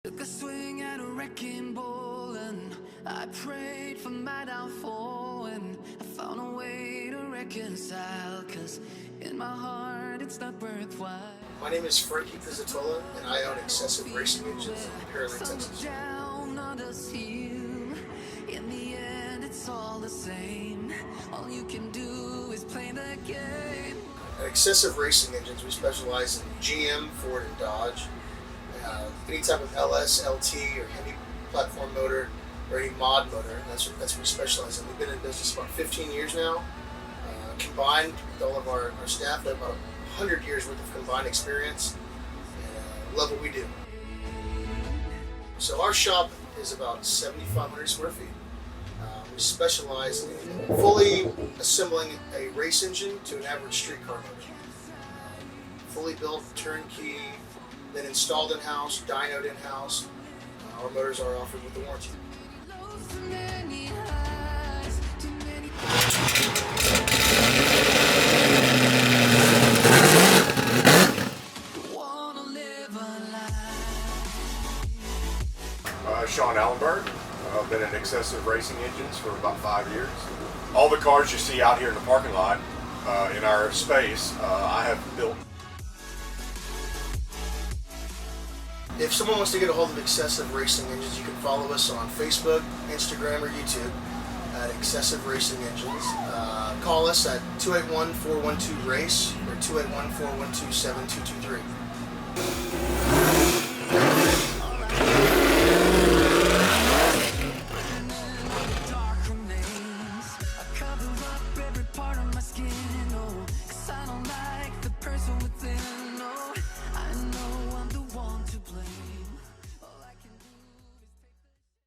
Took a swing at a wrecking ball and I prayed for my downfall, and I found a way to reconcile, cause in my heart it's not worthwhile. My name is Frankie Pizzatola and I own Excessive Racing Engines in Pearland, Texas. Down others heal. In the end it's all the same. All you can do is play the game. At Excessive Racing Engines we specialize in GM, Ford, and Dodge. Any type of LS, LT, or heavy platform motor, or any mod motor. That's what we specialize in. We've been in business about 15 years now. Combined with all of our staff, we have about 100 years worth of combined experience. Love what we do. So our shop is about 7,500 square feet. We specialize in fully assembling a race engine to an average street car motor. Fully built, turnkey, then installed in-house, dynoed in-house. Our motors are offered with the warranty. Sean Allenberg. I've been in Excessive Racing Engines for about 5 years. All the cars you see out here in the parking lot, in our space, I have built. If someone wants to get a hold of Excessive Racing Engines, you can follow us on Facebook, Instagram, or YouTube at Excessive Racing Engines. Call us at 281-412-RACE or 281-412-7223.